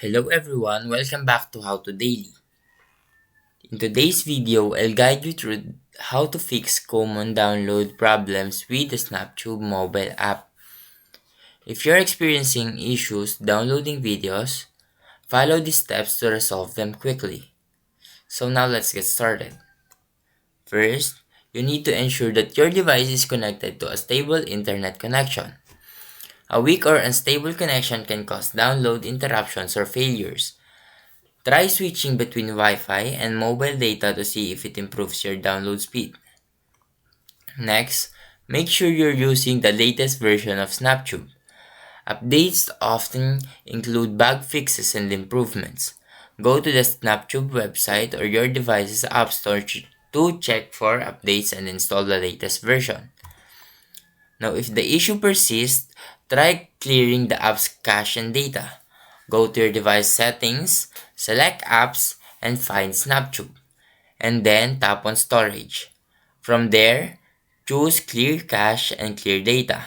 Hello everyone, welcome back to How to Daily. In today's video, I'll guide you through how to fix common download problems with the SnapTube mobile app. If you're experiencing issues downloading videos, follow these steps to resolve them quickly. So now let's get started. First, you need to ensure that your device is connected to a stable internet connection. A weak or unstable connection can cause download interruptions or failures. Try switching between Wi-Fi and mobile data to see if it improves your download speed. Next, make sure you're using the latest version of SnapTube. Updates often include bug fixes and improvements. Go to the SnapTube website or your device's app store to check for updates and install the latest version. Now, if the issue persists, try clearing the app's cache and data. Go to your device settings, select apps, and find SnapTube, and then tap on storage. From there, choose clear cache and clear data.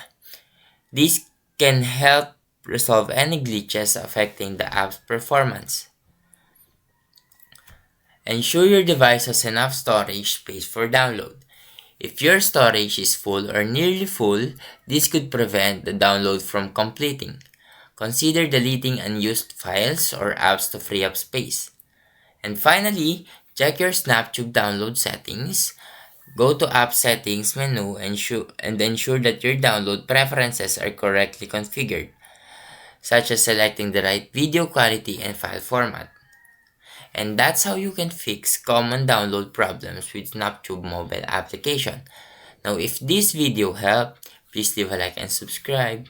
This can help resolve any glitches affecting the app's performance. Ensure your device has enough storage space for download. If your storage is full or nearly full, this could prevent the download from completing. Consider deleting unused files or apps to free up space. And finally, check your SnapTube download settings. Go to App Settings menu and ensure that your download preferences are correctly configured, such as selecting the right video quality and file format. And that's how you can fix common download problems with SnapTube mobile application. Now, if this video helped, please leave a like and subscribe.